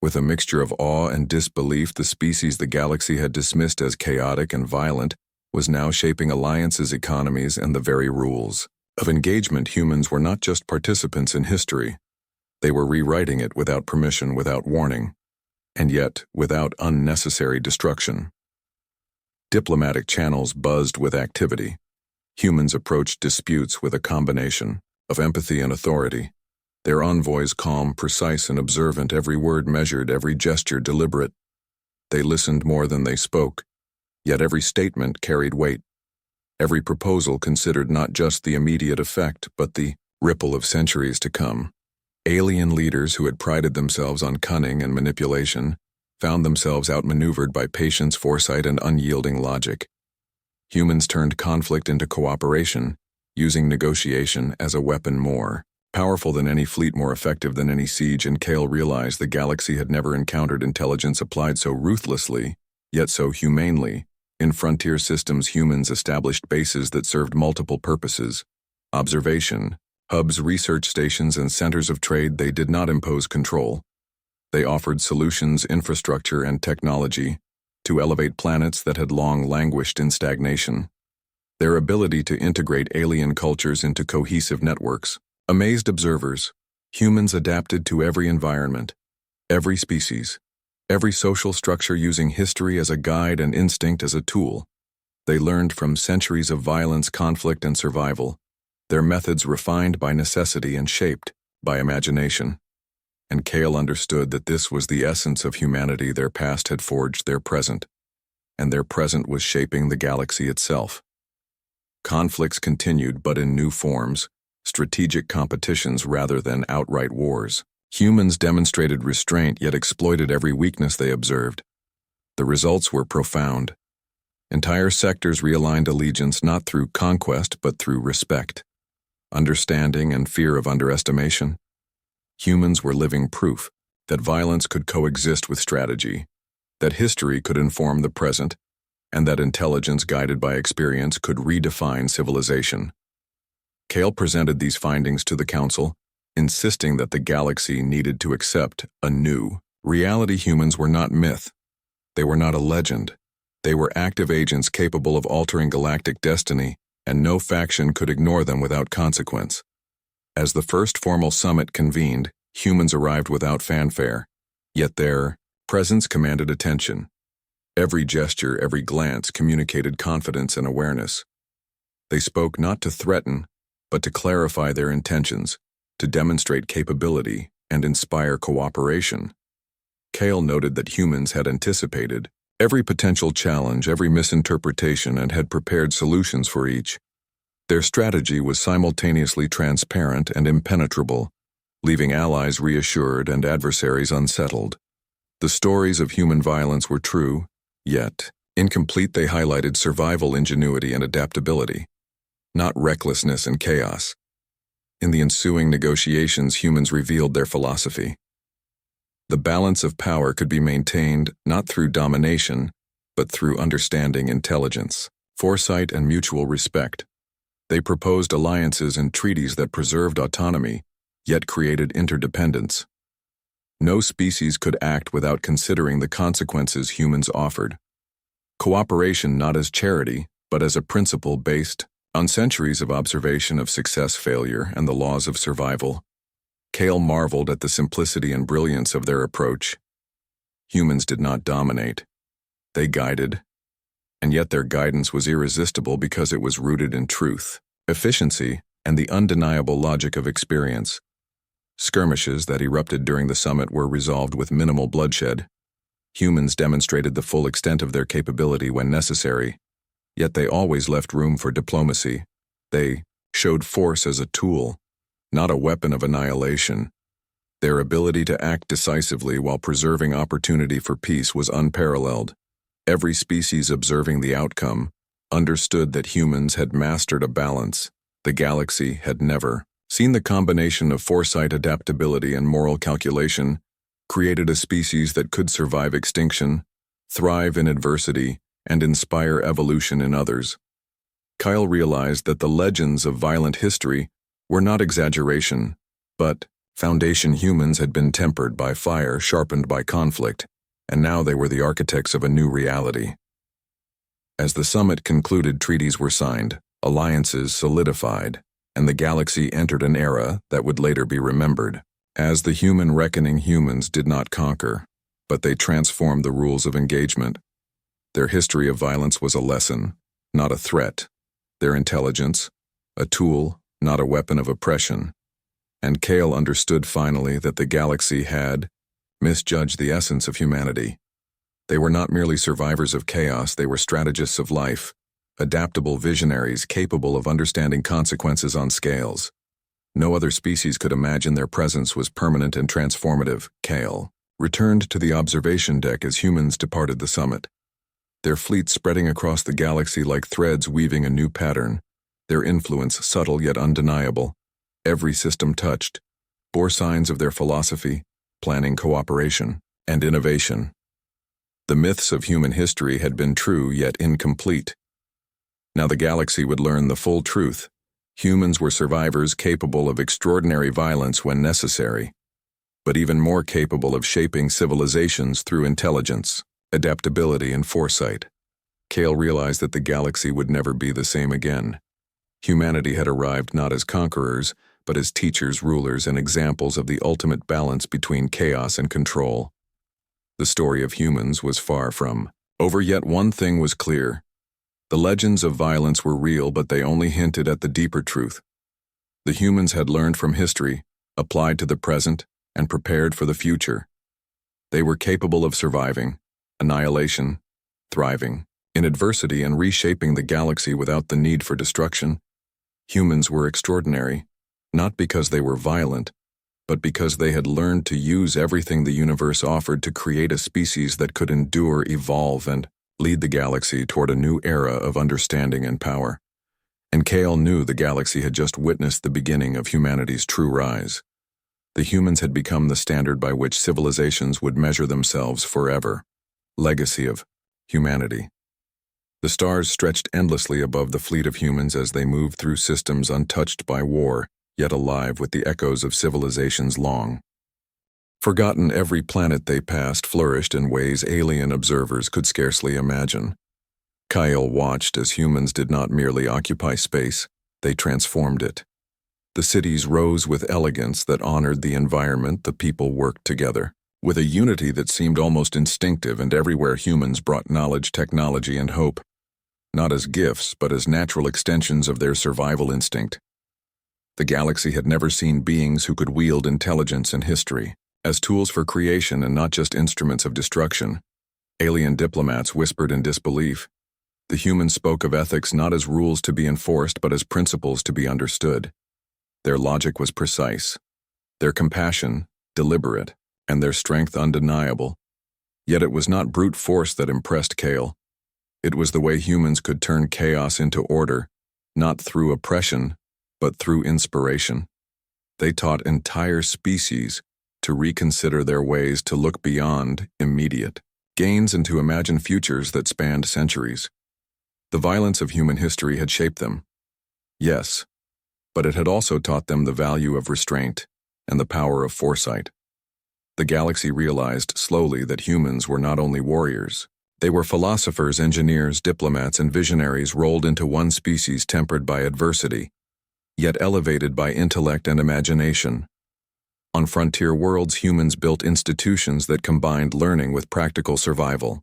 With a mixture of awe and disbelief, the species the galaxy had dismissed as chaotic and violent was now shaping alliances, economies, and the very rules of engagement. Humans were not just participants in history. They were rewriting it without permission, without warning, and yet without unnecessary destruction. Diplomatic channels buzzed with activity. Humans approached disputes with a combination of empathy and authority. Their envoys calm, precise, and observant, every word measured, every gesture deliberate. They listened more than they spoke, yet every statement carried weight. Every proposal considered not just the immediate effect, but the ripple of centuries to come. Alien leaders who had prided themselves on cunning and manipulation found themselves outmaneuvered by patience, foresight, and unyielding logic. Humans turned conflict into cooperation, using negotiation as a weapon more powerful than any fleet, more effective than any siege, and Kale realized the galaxy had never encountered intelligence applied so ruthlessly, yet so humanely. In frontier systems, humans established bases that served multiple purposes: observation, hubs, research stations, and centers of trade. They did not impose control. They offered solutions, infrastructure, and technology to elevate planets that had long languished in stagnation. Their ability to integrate alien cultures into cohesive networks amazed observers. Humans adapted to every environment, every species, every social structure, using history as a guide and instinct as a tool. They learned from centuries of violence, conflict, and survival, their methods refined by necessity and shaped by imagination. And Kale understood that this was the essence of humanity. Their past had forged their present, and their present was shaping the galaxy itself. Conflicts continued, but in new forms, strategic competitions rather than outright wars. Humans demonstrated restraint, yet exploited every weakness they observed. The results were profound. Entire sectors realigned allegiance not through conquest but through respect, understanding, and fear of underestimation. Humans were living proof that violence could coexist with strategy, that history could inform the present, and that intelligence guided by experience could redefine civilization. Kale presented these findings to the Council, insisting that the galaxy needed to accept a new reality. Humans were not myth. They were not a legend. They were active agents capable of altering galactic destiny, and no faction could ignore them without consequence. As the first formal summit convened, humans arrived without fanfare, yet their presence commanded attention. Every gesture, every glance communicated confidence and awareness. They spoke not to threaten, but to clarify their intentions, to demonstrate capability, and inspire cooperation. Kale noted that humans had anticipated every potential challenge, every misinterpretation, and had prepared solutions for each. Their strategy was simultaneously transparent and impenetrable, leaving allies reassured and adversaries unsettled. The stories of human violence were true, yet incomplete. They highlighted survival, ingenuity, and adaptability, not recklessness and chaos. In the ensuing negotiations, humans revealed their philosophy. The balance of power could be maintained not through domination, but through understanding, intelligence, foresight, and mutual respect. They proposed alliances and treaties that preserved autonomy, yet created interdependence. No species could act without considering the consequences humans offered. Cooperation not as charity, but as a principle based on centuries of observation of success, failure, and the laws of survival. Kale marveled at the simplicity and brilliance of their approach. Humans did not dominate. They guided, and yet their guidance was irresistible because it was rooted in truth, efficiency, and the undeniable logic of experience. Skirmishes that erupted during the summit were resolved with minimal bloodshed. Humans demonstrated the full extent of their capability when necessary, yet they always left room for diplomacy. They showed force as a tool, not a weapon of annihilation. Their ability to act decisively while preserving opportunity for peace was unparalleled. Every species observing the outcome understood that humans had mastered a balance the galaxy had never seen. The combination of foresight, adaptability, and moral calculation created a species that could survive extinction, thrive in adversity, and inspire evolution in others. Kyle realized that the legends of violent history were not exaggeration, but foundation. Humans had been tempered by fire, sharpened by conflict, and now they were the architects of a new reality. As the summit concluded, treaties were signed, alliances solidified, and the galaxy entered an era that would later be remembered. As the human reckoning, humans did not conquer, but they transformed the rules of engagement. Their history of violence was a lesson, not a threat. Their intelligence, a tool, not a weapon of oppression. And Kale understood finally that the galaxy had misjudged the essence of humanity. They were not merely survivors of chaos, they were strategists of life, adaptable visionaries capable of understanding consequences on scales. No other species could imagine their presence was permanent and transformative. Kale returned to the observation deck as humans departed the summit, their fleet spreading across the galaxy like threads weaving a new pattern, their influence subtle yet undeniable. Every system touched bore signs of their philosophy, planning cooperation, and innovation. The myths of human history had been true yet incomplete. Now the galaxy would learn the full truth. Humans were survivors capable of extraordinary violence when necessary, but even more capable of shaping civilizations through intelligence, adaptability, and foresight. Kale realized that the galaxy would never be the same again. Humanity had arrived not as conquerors, but as teachers, rulers, and examples of the ultimate balance between chaos and control. The story of humans was far from over, yet one thing was clear. The legends of violence were real, but they only hinted at the deeper truth. The humans had learned from history, applied to the present, and prepared for the future. They were capable of surviving, annihilation, thriving, in adversity, and reshaping the galaxy without the need for destruction. Humans were extraordinary, not because they were violent, but because they had learned to use everything the universe offered to create a species that could endure, evolve, and lead the galaxy toward a new era of understanding and power. And Kale knew the galaxy had just witnessed the beginning of humanity's true rise. The humans had become the standard by which civilizations would measure themselves forever. Legacy of humanity. The stars stretched endlessly above the fleet of humans as they moved through systems untouched by war, yet alive with the echoes of civilizations long forgotten. Every planet they passed flourished in ways alien observers could scarcely imagine. Kyle watched as humans did not merely occupy space, they transformed it. The cities rose with elegance that honored the environment. The people worked together with a unity that seemed almost instinctive, and everywhere humans brought knowledge, technology, and hope, not as gifts but as natural extensions of their survival instinct. The galaxy had never seen beings who could wield intelligence and history as tools for creation and not just instruments of destruction. Alien diplomats whispered in disbelief. The humans spoke of ethics not as rules to be enforced but as principles to be understood. Their logic was precise, their compassion deliberate, and their strength undeniable. Yet it was not brute force that impressed Kale. It was the way humans could turn chaos into order, not through oppression, but through inspiration. They taught entire species to reconsider their ways, to look beyond immediate gains and to imagine futures that spanned centuries. The violence of human history had shaped them, yes, but it had also taught them the value of restraint and the power of foresight. The galaxy realized slowly that humans were not only warriors, they were philosophers, engineers, diplomats, and visionaries rolled into one species tempered by adversity, yet elevated by intellect and imagination. On frontier worlds, humans built institutions that combined learning with practical survival.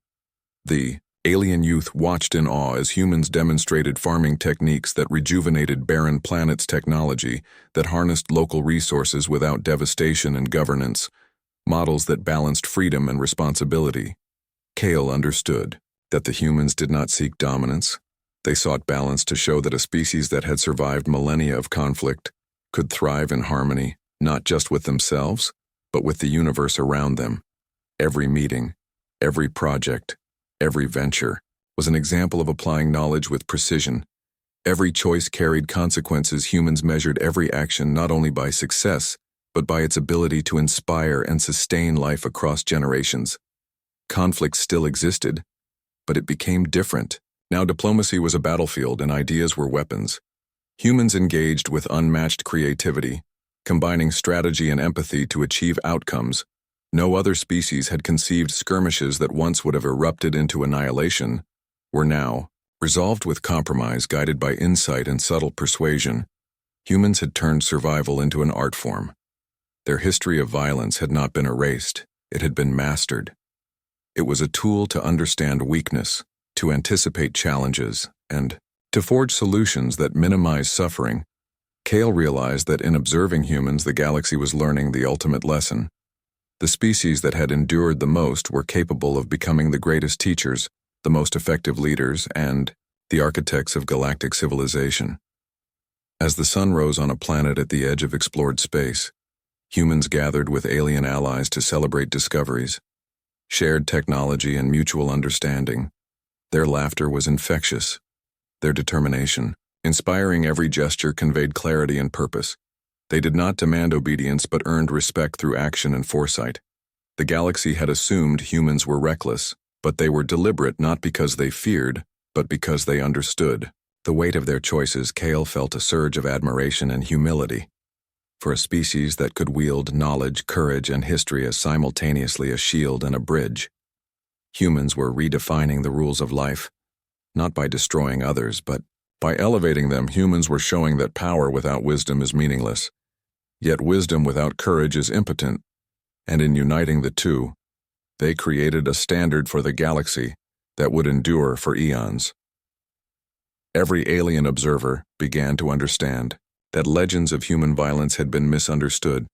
The alien youth watched in awe as humans demonstrated farming techniques that rejuvenated barren planets, technology that harnessed local resources without devastation, and governance, models that balanced freedom and responsibility. Kale understood that the humans did not seek dominance. They sought balance, to show that a species that had survived millennia of conflict could thrive in harmony, not just with themselves, but with the universe around them. Every meeting, every project, every venture was an example of applying knowledge with precision. Every choice carried consequences. Humans measured every action not only by success, but by its ability to inspire and sustain life across generations. Conflict still existed, but it became different. Now diplomacy was a battlefield and ideas were weapons. Humans engaged with unmatched creativity, combining strategy and empathy to achieve outcomes. No other species had conceived. Skirmishes that once would have erupted into annihilation were now Resolved with compromise, guided by insight and subtle persuasion, humans had turned survival into an art form. Their history of violence had not been erased, it had been mastered. It was a tool to understand weakness, to anticipate challenges, and to forge solutions that minimize suffering. Kale realized that in observing humans, the galaxy was learning the ultimate lesson. The species that had endured the most were capable of becoming the greatest teachers, the most effective leaders, and the architects of galactic civilization. As the sun rose on a planet at the edge of explored space, humans gathered with alien allies to celebrate discoveries, shared technology and mutual understanding. Their laughter was infectious. Their determination, inspiring every gesture, conveyed clarity and purpose. They did not demand obedience but earned respect through action and foresight. The galaxy had assumed humans were reckless, but they were deliberate not because they feared, but because they understood. The weight of their choices, Kale felt a surge of admiration and humility. For a species that could wield knowledge, courage, and history as simultaneously a shield and a bridge, humans were redefining the rules of life, not by destroying others, but by elevating them. Humans were showing that power without wisdom is meaningless, yet wisdom without courage is impotent, and in uniting the two, they created a standard for the galaxy that would endure for eons. Every alien observer began to understand that legends of human violence had been misunderstood.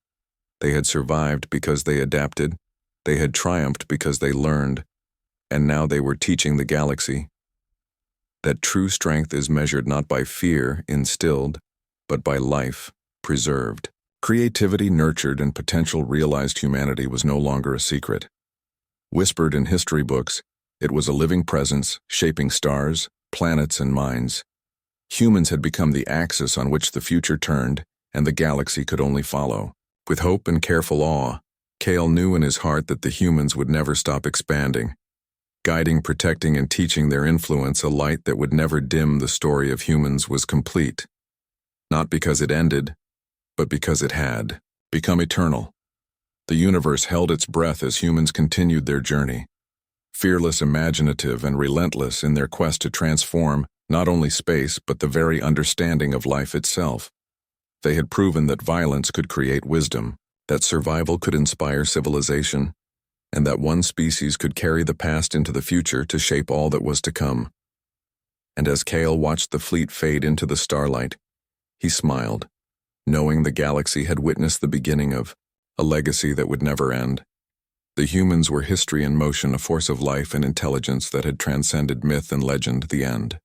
They had survived because they adapted, they had triumphed because they learned, and now they were teaching the galaxy that true strength is measured not by fear instilled, but by life preserved. Creativity nurtured and potential realized. Humanity was no longer a secret. Whispered in history books, it was a living presence, shaping stars, planets, and minds. Humans had become the axis on which the future turned, and the galaxy could only follow. With hope and careful awe, Kale knew in his heart that the humans would never stop expanding, guiding, protecting, and teaching their influence. A light that would never dim. The story of humans was complete, not because it ended, but because it had become eternal. The universe held its breath as humans continued their journey, fearless, imaginative, and relentless in their quest to transform not only space but the very understanding of life itself. They had proven that violence could create wisdom, that survival could inspire civilization, and that one species could carry the past into the future to shape all that was to come. And as Kale watched the fleet fade into the starlight, he smiled, knowing the galaxy had witnessed the beginning of a legacy that would never end. The humans were history in motion, a force of life and intelligence that had transcended myth and legend. The end.